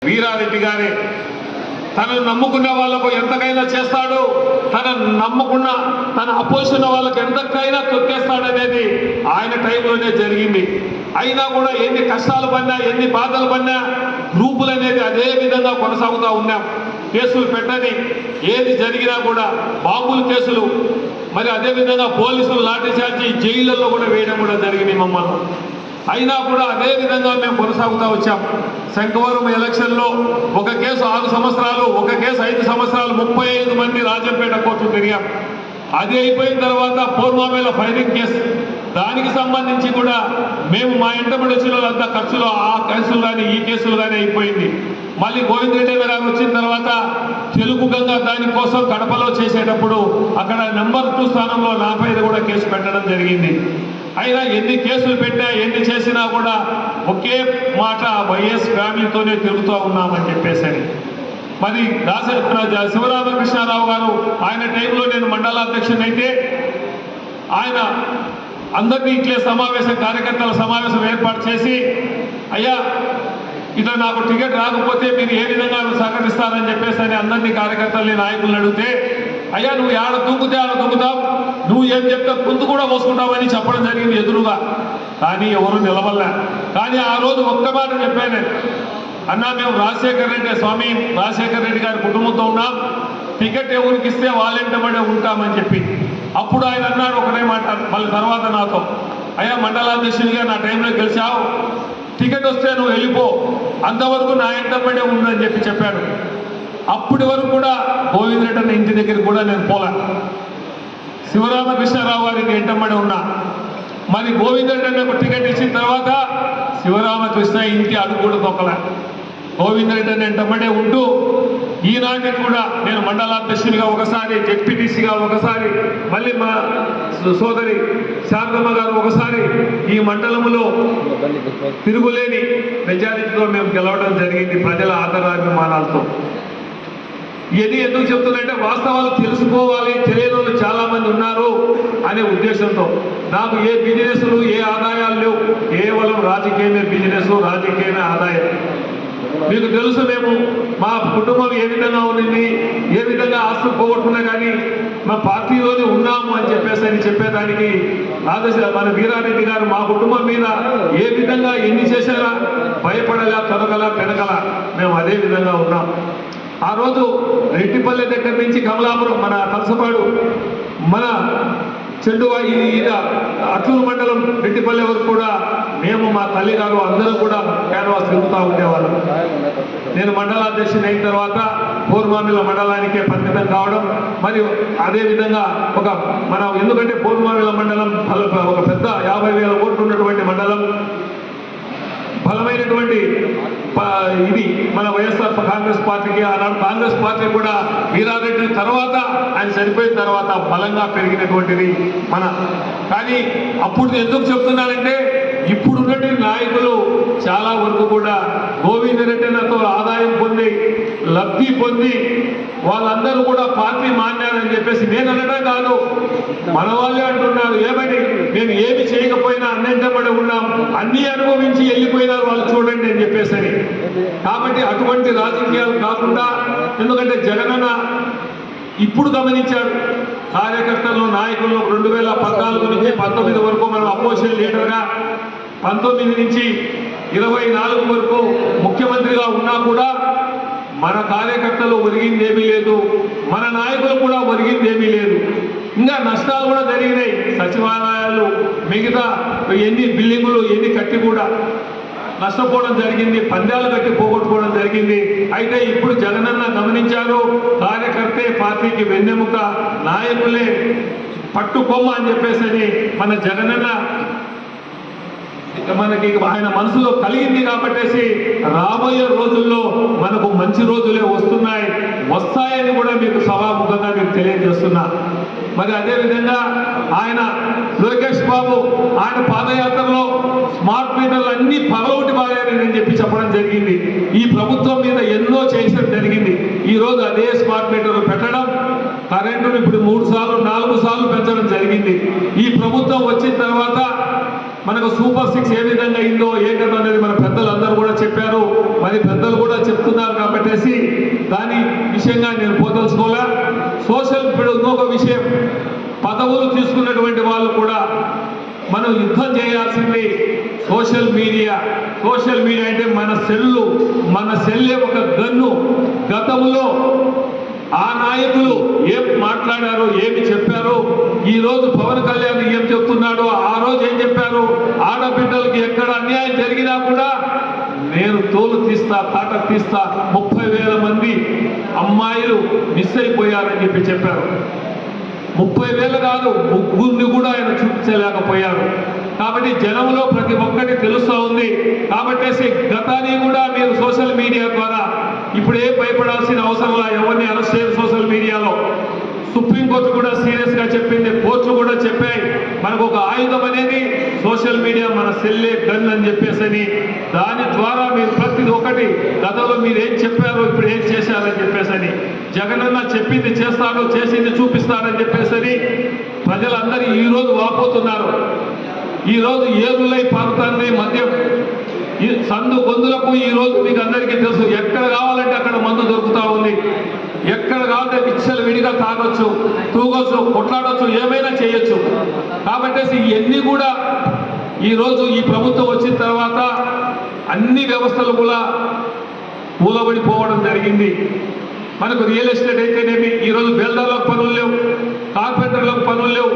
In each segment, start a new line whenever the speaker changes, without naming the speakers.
వీరారెడ్డి గారే. తనను నమ్ముకున్న వాళ్ళకు ఎంతకైనా చేస్తాడు, తనను నమ్ముకున్న తన అపోజిషన్ వాళ్ళకు ఎంతకైనా తొక్కేస్తాడనేది ఆయన టైంలోనే జరిగింది. అయినా కూడా ఎన్ని కష్టాలు పడినా, ఎన్ని బాధలు పడినా గ్రూపులు అనేది అదే విధంగా కొనసాగుతూ ఉన్నాం. కేసులు పెట్టని ఏది జరిగినా కూడా బాంబులు కేసులు, మరి అదేవిధంగా పోలీసులు లాఠీ చార్జి జైళ్ళల్లో కూడా వేయడం కూడా జరిగింది మమ్మల్ని. అయినా కూడా అదే విధంగా మేము కొనసాగుతూ వచ్చాం. శంకవరం ఎలక్షన్లో ఒక కేసు 6 సంవత్సరాలు, ఒక కేసు 5 సంవత్సరాలు, 35 మంది రాజంపేట కోర్టు తిరిగాం. అది అయిపోయిన తర్వాత పూర్వమేల ఫైరింగ్ కేసు, దానికి సంబంధించి కూడా మేము మా ఇంటబడి వచ్చిన వాళ్ళంతా ఖర్చులో ఆ కేసులు కానీ ఈ కేసులు కానీ అయిపోయింది. మళ్ళీ గోవింద్ రెడ్డి గారు వచ్చిన తర్వాత తెలుగు గంగ దానికోసం కడపలో చేసేటప్పుడు అక్కడ నెంబర్ 2 స్థానంలో నా పైన కూడా కేసు పెట్టడం జరిగింది. అయినా ఎన్ని కేసులు పెట్టా, ఎన్ని చేసినా కూడా ఒకే మాట వైఎస్ ఫ్యామిలీతోనే తిరుగుతూ ఉన్నామని చెప్పేసి. మరి శివరామకృష్ణారావు గారు ఆయన టైంలో నేను మండలాధ్యక్షుని అయితే ఆయన అందరినీ ఇట్లే కార్యకర్తల సమావేశం ఏర్పాటు చేసి, అయ్యా ఇట్లా నాకు టికెట్ రాకపోతే మీరు ఏ విధంగా సహకరిస్తారని చెప్పేసి అని అందరినీ కార్యకర్తల్ని నాయకులను అడిగితే, అయ్యా నువ్వు ఆడ దూకుతే ఆడ దూకుతావు, నువ్వు ఏం చెప్తే ముందు కూడా పోసుకుంటావని చెప్పడం జరిగింది ఎదురుగా. కానీ ఎవరు నిలవలే. కానీ ఆ రోజు ఒక్క మాట చెప్పాను, అన్నా మేము రాజశేఖర్ రెడ్డి గారి కుటుంబంతో ఉన్నాం, టికెట్ ఎవరికి ఇస్తే వాళ్ళెంటబడే ఉంటామని చెప్పి. అప్పుడు ఆయన అన్నాడు ఒకటే మాట, మళ్ళీ తర్వాత నాతో, అయ్యా మండలాధ్యక్షునిగా నా టైంలో గెలిచావు, టికెట్ వస్తే నువ్వు వెళ్ళిపో, అంతవరకు నా ఎంటబడే ఉందని చెప్పాడు. అప్పటి వరకు కూడా గోవింద్ రెడ్డి అన్న ఇంటి దగ్గరికి కూడా నేను పోలే, శివరామకృష్ణారావు గారికి ఎంటబడి ఉన్నా. మరి గోవింద్ రెడ్డి అన్నకు టికెట్ ఇచ్చిన తర్వాత శివరామకృష్ణ ఇంటి అడుగు కూడా తొక్కలే, గోవింద్ రెడ్డి అన్న ఎంటబడే ఉంటూ ఈనాటికి కూడా నేను మండలాధ్యక్షునిగా ఒకసారి, జెడ్పీటీసీగా ఒకసారి, మళ్ళీ మా సోదరి శారదమ్మ గారు ఒకసారి ఈ మండలంలో తిరుగులేని మెజారిటీతో మేము గెలవడం జరిగింది ప్రజల ఆదరాభిమానాలతో. ఇది ఎందుకు చెప్తున్నాయంటే వాస్తవాలు తెలుసుకోవాలి, తెలియని వాళ్ళు చాలా మంది ఉన్నారు అనే ఉద్దేశంతో. నాకు ఏ బిజినెస్లు, ఏ ఆదాయాలు లేవు, కేవలం రాజకీయమే బిజినెస్, రాజకీయమే ఆదాయం. మీకు తెలుసు మేము మా కుటుంబం ఏ విధంగా ఉన్నది, ఏ విధంగా ఆస్తులు పోగొట్టుకున్నా కానీ మా పార్టీలోనే ఉన్నాము అని చెప్పేదానికి మన వీరారెడ్డి గారు మా కుటుంబం మీద ఏ విధంగా ఎన్ని చేశారా, భయపడలా, తొలగల పెనగల, మేము అదే విధంగా ఉన్నాం. ఆ రోజు రెడ్డిపల్లె దగ్గర నుంచి కమలాపురం, మన కలసపాడు, మన అట్లూరు మండలం రెడ్డిపల్లె వరకు కూడా మేము మా తల్లిగారు అందరూ కూడా క్యాన్వాస్ తిరుగుతూ ఉండేవాళ్ళం. నేను మండలాధ్యక్షుని అయిన తర్వాత పూర్వమామిల మండలానికే పరిమితం కావడం, మరియు అదేవిధంగా ఎందుకంటే పూర్వమామిల మండలం ఒక పెద్ద 50,000 ఓట్లు ఉన్నటువంటి మండలం, బలమైనటువంటి ఇది మన వైఎస్ఆర్ కాంగ్రెస్ పార్టీకి. ఆనాడు కాంగ్రెస్ పార్టీ కూడా వీరారెడ్డి తర్వాత, ఆయన చనిపోయిన తర్వాత బలంగా పెరిగినటువంటిది కానీ అప్పుడు ఎందుకు చెప్తున్నానంటే ఇప్పుడున్నటువంటి నాయకులు చాలా వరకు కూడా గోవింద్ రెడ్డితో ఆదాయం పొంది, లబ్ధి పొంది వాళ్ళందరూ కూడా పార్టీ మాన్నారని చెప్పేసి నేను అనడం కాదు, మన వాళ్ళే అంటున్నారు. ఏమని, మేము ఏమి చేయకపోయినా అన్నంటబడి ఉన్నాం, అన్నీ అనుభవించి వెళ్ళిపోయినారు వాళ్ళు చూడండి అని చెప్పేసి. కాబట్టి అటువంటి రాజకీయాలు కాకుండా, ఎందుకంటే జగనన్న ఇప్పుడు గమనించాడు కార్యకర్తలను, నాయకులను. 2014 నుంచి 19 వరకు మనం అపోజిషన్ లీడర్గా, 19 నుంచి 24 వరకు ముఖ్యమంత్రిగా ఉన్నా కూడా మన కార్యకర్తలు ఒరిగిందేమీ లేదు, మన నాయకులు కూడా ఒరిగిందేమీ లేదు. ఇంకా నష్టాలు కూడా జరిగినాయి. సచివాలయాలు, మిగతా ఎన్ని బిల్డింగులు ఎన్ని కట్టి కూడా నష్టపోవడం జరిగింది, పందాలు కట్టి పోగొట్టుకోవడం జరిగింది. అయితే ఇప్పుడు జగనన్న గమనించారు, కార్యకర్తే పార్టీకి వెన్నెముక, నాయకులే పట్టుకొమ్మ అని చెప్పేసి మన జగనన్న మనకి ఆయన మనసులో కలిగింది. కాబట్టేసి రాబోయే రోజుల్లో మనకు మంచి రోజులే వస్తాయని కూడా మీకు సభాముఖంగా మీకు తెలియజేస్తున్నా. మరి అదేవిధంగా ఆయన లోకేష్ బాబు ఆయన పాదయాత్రలో స్మార్ట్ మీటర్లు అన్ని పగలొట్టి బాగాయని చెప్పడం జరిగింది. ఈ ప్రభుత్వం మీద ఎన్నో చేయడం జరిగింది. ఈరోజు అదే స్మార్ట్ మీటర్లు పెట్టడం, కరెంటును ఇప్పుడు 3 సార్లు 4 సార్లు పెంచడం జరిగింది. ఈ ప్రభుత్వం వచ్చిన తర్వాత మనకు సూపర్ 6 ఏ విధంగా అయిందో ఏంటో అనేది మన పెద్దలు అందరూ కూడా చెప్పారు. మరి పెద్దలు కూడా చెప్తూ చెప్తున్నారు కాబట్టి దాని విషయంగా నేను పోదలుచుకోలే. ఇప్పుడు ఇంకొక విషయం, పదవులు తీసుకున్నటువంటి వాళ్ళు కూడా మనం యుద్ధం చేయాల్సింది సోషల్ మీడియా అంటే మన సెల్లే ఒక గన్ను. గతంలో ఆ నాయకులు ఏం మాట్లాడారో ఏమి చెప్పారో, ఈ రోజు పవన్ కళ్యాణ్ ఏం చెప్తున్నాడో, ఆ రోజు ఏం చెప్పారు, ఆడబిడ్డలకి ఎక్కడ అన్యాయం జరిగినా కూడా నేను తోలు తీస్తా, తాట తీస్తా, 30,000 మంది అమ్మాయిలు మిస్ అయిపోయారని చెప్పారు. 30,000 కాదు, ముగ్గురిని కూడా ఆయన చూపించలేకపోయారు. కాబట్టి జనంలో ప్రతి ఒక్కటి తెలుస్తూ ఉంది. కాబట్టి గతాన్ని కూడా మీరు సోషల్ మీడియా ద్వారా ఇప్పుడే భయపడాల్సిన అవసరం లేదు. ఎవరిని అరెస్ట్ చేయరు సోషల్ మీడియాలో. సుప్రీంకోర్టు కూడా సీరియస్ గా చెప్పింది, కోర్టులు కూడా చెప్పాయి, మనకు ఒక ఆయుధం అనేది సోషల్ మీడియా, మన సెల్లే గన్ అని చెప్పేసి. దాని ద్వారా మీరు ప్రతి ఒక్కటి గతంలో మీరు ఏం చెప్పారో ఇప్పుడు ఏం చేశారని చెప్పేసి, జగనన్న చెప్పింది చేస్తాడు, చేసింది చూపిస్తాడని చెప్పేసి ప్రజలందరూ ఈ రోజు వాపోతున్నారు. ఈ రోజు ఏరులై పారుతుంది మద్యం, ఈ సందు గొంతులకు ఈ రోజు మీకు అందరికీ తెలుసు, ఎక్కడ కావాలంటే అక్కడ మందు దొరుకుతా ఉంది. ఎక్కడ కావాలంటే విచ్చలు విడిగా తాగొచ్చు, తూగొచ్చు, కొట్లాడొచ్చు, ఏమైనా చేయొచ్చు. కాబట్టి ఇవన్నీ కూడా ఈరోజు ఈ ప్రభుత్వం వచ్చిన తర్వాత అన్ని వ్యవస్థలు కూడా మూలబడిపోవడం జరిగింది. మనకు రియల్ ఎస్టేట్ అయితేనేమి, ఈరోజు బిల్డర్లకు పనులు లేవు, కార్పెంటర్లకు పనులు లేవు,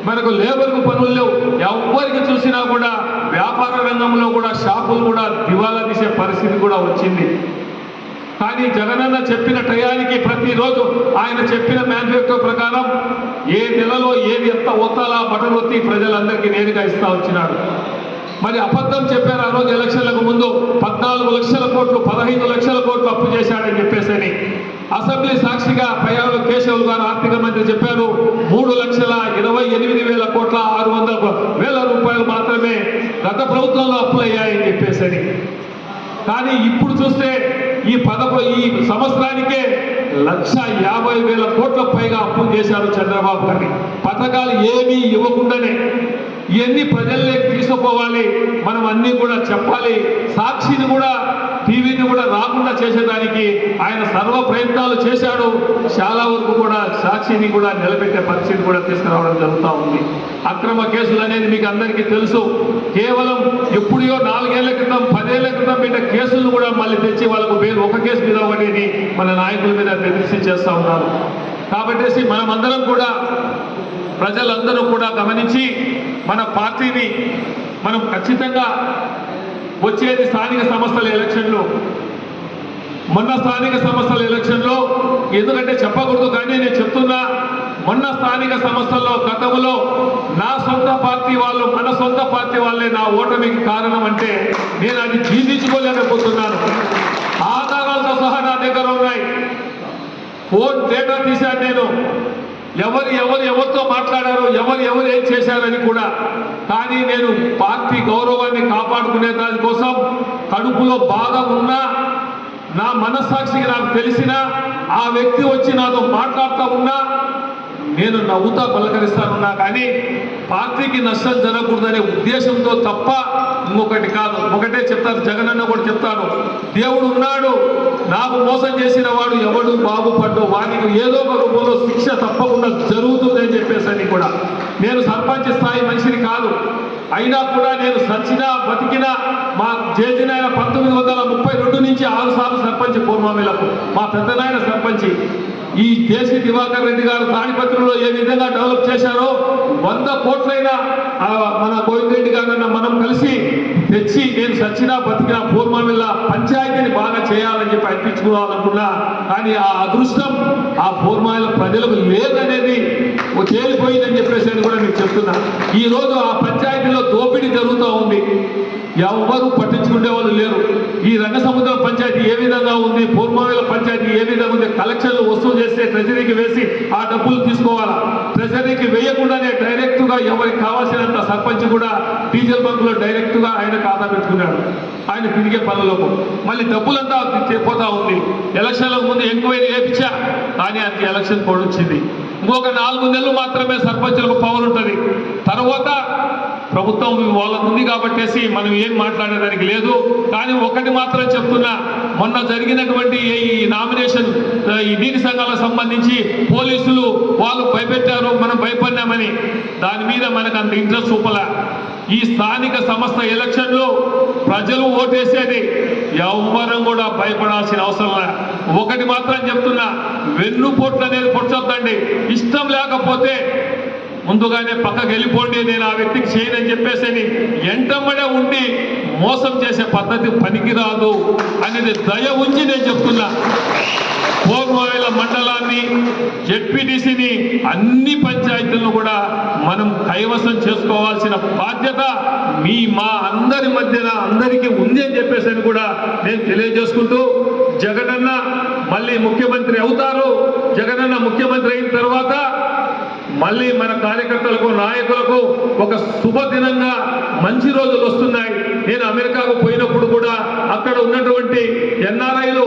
మనకు లేబర్కు పనులు లేవు. ఎవరికి చూసినా కూడా వ్యాపార రంగంలో కూడా షాపులు కూడా దివాలా తీసే పరిస్థితి కూడా వచ్చింది. కానీ జగనన్న చెప్పిన టయానికి ప్రతిరోజు ఆయన చెప్పిన మేనిఫెస్టో ప్రకారం ఏ నెలలో ఏది ఎంత ఒత్తాలా బటన్ ఒత్తి ప్రజలందరికీ నేరుగా ఇస్తా వచ్చినాడు. మరి అబద్ధం చెప్పారు ఆ రోజు ఎలక్షన్లకు ముందు, 14 లక్షల కోట్లు 15 లక్షల కోట్లు అప్పు చేశాడని చెప్పేసి. అసెంబ్లీ సాక్షిగా పయ్యావుల కేశవులు గారు ఆర్థిక మంత్రి చెప్పారు, 3,28,000 కోట్ల 600,000 రూపాయలు మాత్రమే గత ప్రభుత్వంలో అప్పులయ్యాయని చెప్పేసి. కానీ ఇప్పుడు చూస్తే ఈ సంవత్సరానికే 1,50,000 కోట్ల పైగా అప్పులు చేశారు చంద్రబాబు గారిని. పథకాలు ఏమీ ఇవ్వకుండానే ఇవన్నీ ప్రజల్లోకి తీసుకుపోవాలి, మనం అన్నీ కూడా చెప్పాలి. సాక్షిని కూడా, టీవీని కూడా రాకుండా చేసేదానికి ఆయన సర్వ ప్రయత్నాలు చేశాడు. చాలా వరకు కూడా సాక్షిని కూడా నిలబెట్టే పరిస్థితి కూడా తీసుకురావడం జరుగుతూ ఉంది. అక్రమ కేసులు అనేది మీకు అందరికీ తెలుసు. కేవలం ఎప్పుడో 4 ఏళ్ల క్రితం 10 ఏళ్ల క్రితం పెట్టే కేసులను కూడా మళ్ళీ తెచ్చి వాళ్ళకు ఒక కేసు మీద ఒకటి మన నాయకుల మీద బెదిరించి చేస్తూ ఉన్నారు. కాబట్టి మనమందరం కూడా, ప్రజలందరూ కూడా గమనించి మన పార్టీని మనం ఖచ్చితంగా వచ్చేది స్థానిక సంస్థల ఎలక్షన్లు. మొన్న స్థానిక సంస్థల ఎలక్షన్లో, ఎందుకంటే చెప్పకూడదు కానీ నేను చెప్తున్నా, మొన్న స్థానిక సంస్థల్లో గతంలో నా సొంత పార్టీ వాళ్ళు, మన సొంత పార్టీ వాళ్ళే నా ఓటమికి కారణం అంటే నేను అది జీర్ణించుకోలేకపోతున్నాను. ఆధారాలతో సహా నా దగ్గర ఉన్నాయి. ఫోన్ డేటా తీశాను నేను, ఎవరితో మాట్లాడారో, ఎవరు ఏం చేశారని కూడా. కానీ నేను పార్టీ గౌరవాన్ని కాపాడుకునే దానికోసం కడుపులో బాధ ఉన్నా, నా మనస్సాక్షికి నాకు తెలిసిన ఆ వ్యక్తి వచ్చి నాతో మాట్లాడుతూ ఉన్నా నేను నవ్వుతా పలకరిస్తానున్నా. కానీ పార్టీకి నష్టం జరగకూడదనే ఉద్దేశంతో తప్ప ఇంకొకటి కాదు. ఒకటే చెప్తాను, జగనన్న కూడా చెప్తాను, దేవుడు ఉన్నాడు, నాకు మోసం చేసిన వాడు ఎవడు బాగుపడ్డు, వారికి ఏదో ఒక రూపంలో శిక్ష తప్పకుండా జరుగుతుందని చెప్పేసి కూడా. నేను సర్పంచ్ స్థాయి మనిషిని కాదు, అయినా కూడా నేను సచ్చినా బతికినా మా జేజినాయన 1932 నుంచి 6 సార్లు సర్పంచ్ పూర్వమిలకు, మా పెద్దనాయన సర్పంచి. ఈ దేశీ దివాకర్ రెడ్డి గారు తాడిపత్రిలో ఏ విధంగా డెవలప్ చేశారో 100 కోట్లైనా మన గోవిందరెడ్డి గారన్న మనం కలిసి తెచ్చి నేను సచ్చినా బతికినా పూర్వమిల్ల పంచాయతీని బాగా చేయాలని చెప్పి అనిపించుకోవాలనుకున్నా. కానీ ఆ అదృష్టం ఆ పూర్వమిల్ల ప్రజలకు లేదనేది తేలిపోయిందని చెప్పేసి కూడా మీకు చెప్తున్నా. ఈ రోజు ఆ పంచాయతీలో దోపిడీ జరుగుతూ ఉంది, ఎవరు పట్టించుకునే వాళ్ళు లేరు. ఈ రంగసముద్రం పంచాయతీ ఏ విధంగా ఉంది, పూర్వమిల్ల పంచాయతీ ఏ విధంగా ఉంది, కలెక్షన్లు వసూలు చేస్తే ట్రెజరీకి వేసి ఆ డబ్బులు తీసుకోవాలా, ట్రెజరీకి వేయకుండానే డైరెక్ట్గా ఎవరికి కావాల్సినంత సర్పంచ్ కూడా డీజిల్ బంకులో డైరెక్ట్గా ఆయన ఖాతా పెట్టుకున్నాడు. ఆయన తిరిగే పనులకు మళ్ళీ డబ్బులంతా పోతా ఉంది. ఎలక్షన్లకు ముందు ఎంక్వైరీ చేయించా, కానీ అది ఎలక్షన్ కోడ్ వచ్చింది. ఇంకొక 4 నెలలు మాత్రమే సర్పంచులకు పవర్ ఉంటుంది. తర్వాత ప్రభుత్వం వాళ్ళకు ఉంది కాబట్టి మనం ఏం మాట్లాడేదానికి లేదు. కానీ ఒకటి మాత్రం చెప్తున్నా, మొన్న జరిగినటువంటి ఈ నామినేషన్ ఈ నీటి సంఘాలకు సంబంధించి పోలీసులు వాళ్ళు భయపెట్టారు, మనం భయపడినామని. దాని మీద మనకు అంత ఇంట్రెస్ట్ చూపలే. ఈ స్థానిక సంస్థ ఎలక్షన్లో ప్రజలు ఓటేసేది, ఎవ్వరం కూడా భయపడాల్సిన అవసరం లే. ఒకటి మాత్రం చెప్తున్నా, వెన్నుపోట్లు అనేది పొచ్చొద్దండి. ఇష్టం లేకపోతే ముందుగానే పక్కకి వెళ్ళిపోండి, నేను ఆ వ్యక్తికి చేయనని చెప్పేసి ఎంటమ్మడే ఉండి మోసం చేసే పద్ధతి పనికిరాదు అనేది దయ ఉంచి నేను చెప్తున్నా. కోర్మాయిల మండలాన్ని, జెడ్పీటీసీని, అన్ని పంచాయతీలను కూడా మనం కైవసం చేసుకోవాల్సిన బాధ్యత మా అందరి మధ్యన అందరికీ ఉంది అని చెప్పేసి కూడా నేను తెలియజేసుకుంటూ, జగనన్న మళ్ళీ ముఖ్యమంత్రి అవుతారు. జగనన్న ముఖ్యమంత్రి అయిన తర్వాత మళ్ళీ మన కార్యకర్తలకు, నాయకులకు ఒక శుభదినంగా మంచి రోజులు వస్తున్నాయి. నేను అమెరికాకు పోయినప్పుడు కూడా అక్కడ ఉన్నటువంటి ఎన్ఆర్ఐలు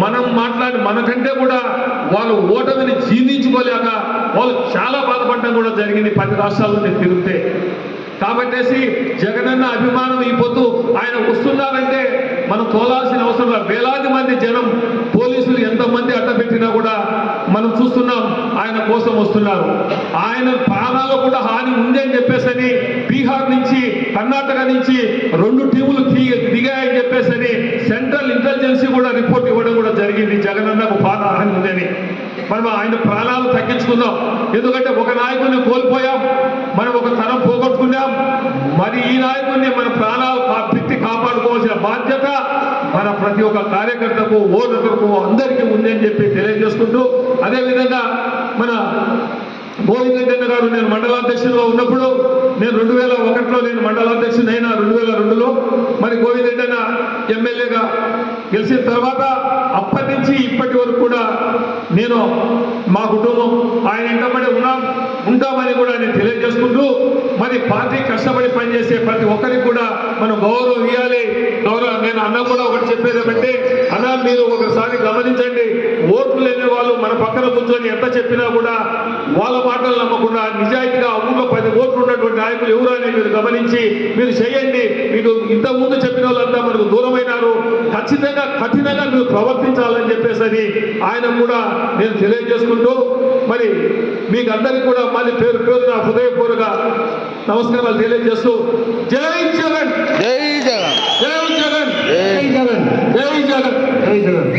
మనం మాట్లాడి మనకంటే కూడా వాళ్ళు ఓటమిని జీర్ణించుకోలేక వాళ్ళు చాలా బాధపడడం కూడా జరిగింది 10 రాష్ట్రాల్లో నేను తిరిగితే. కాబట్టేసి జగనన్న అభిమానం ఈ పొద్దు ఆయన వస్తున్నారంటే మనం తోలాల్సిన అవసరం లేదు. వేలాది మంది జనం, పోలీసులు ఎంతమంది అడ్డపెట్టినా కూడా మనం చూస్తున్నాం ఆయన కోసం వస్తున్నారు. ఆయన ప్రాణాలు కూడా హాని ఉంది అని చెప్పేసి బీహార్ నుంచి, కర్ణాటక నుంచి 2 టీములు దిగాయని చెప్పేసి సెంట్రల్ ఇంటెలిజెన్సీ కూడా రిపోర్ట్ ఇవ్వడం కూడా జరిగింది. జగనన్నకు ప్రాణహాని ఉందని. మనం ఆయన ప్రాణాలు తగ్గించుకుందాం. ఎందుకంటే ఒక నాయకుడిని కోల్పోయాం, మనం ఒక తరం పోగొట్టుకున్నాం. మరి ఈ నాయకుడిని మన ప్రాణాలు పెట్టి కాపాడుకోవాల్సిన బాధ్యత మన ప్రతి ఒక్క కార్యకర్తకు, ఓటర్లకు అందరికీ ఉంది అని చెప్పి తెలియజేసుకుంటూ, అదేవిధంగా మన గోవిందరెడ్డి గారు, నేను మండలాధ్యక్షులుగా ఉన్నప్పుడు, నేను 2001లో నేను మండలాధ్యక్షుడు అయినా, 2002లో మరి గోవిందరెడ్డి అన్న ఎమ్మెల్యేగా గెలిచిన తర్వాత అప్పటి నుంచి ఇప్పటి వరకు కూడా నేను, మా కుటుంబం ఆయన వెంటబడి ఉంటామని కూడా నేను తెలియజేసుకుంటూ, మరి పార్టీ కష్టపడి పనిచేసే ప్రతి ఒక్కరికి కూడా మనం గౌరవం ఇవ్వాలి. నేను అన్న కూడా ఒకటి చెప్పేది ఏమంటే, అన్న మీరు ఒకసారి గమనించండి, ఓట్లు లేని వాళ్ళు మన పక్కన కూర్చొని ఎంత చెప్పినా కూడా వాళ్ళ మాటలు నమ్మకుండా నిజాయితీగా ఊళ్ళో 10 ఓట్లు ఉన్నటువంటి నాయకులు ఎవరు అని మీరు గమనించి మీరు చేయండి. మీకు ఇంతకుముందు చెప్పిన వాళ్ళంతా మనకు దూరమైనారు, ఖచ్చితంగా కఠినంగా మీరు ప్రవర్తించాలని చెప్పేసి ఆయన కూడా నేను తెలియజేసుకుంటూ, మరి మీకు అందరికీ కూడా మళ్ళీ పేరు నా హృదయపూర్వక నమస్కారాలు తెలియజేస్తూ, జై జగన్,
జై జగన్,
జై జగన్,
జై జగన్,
జై జగన్, జై జగన్.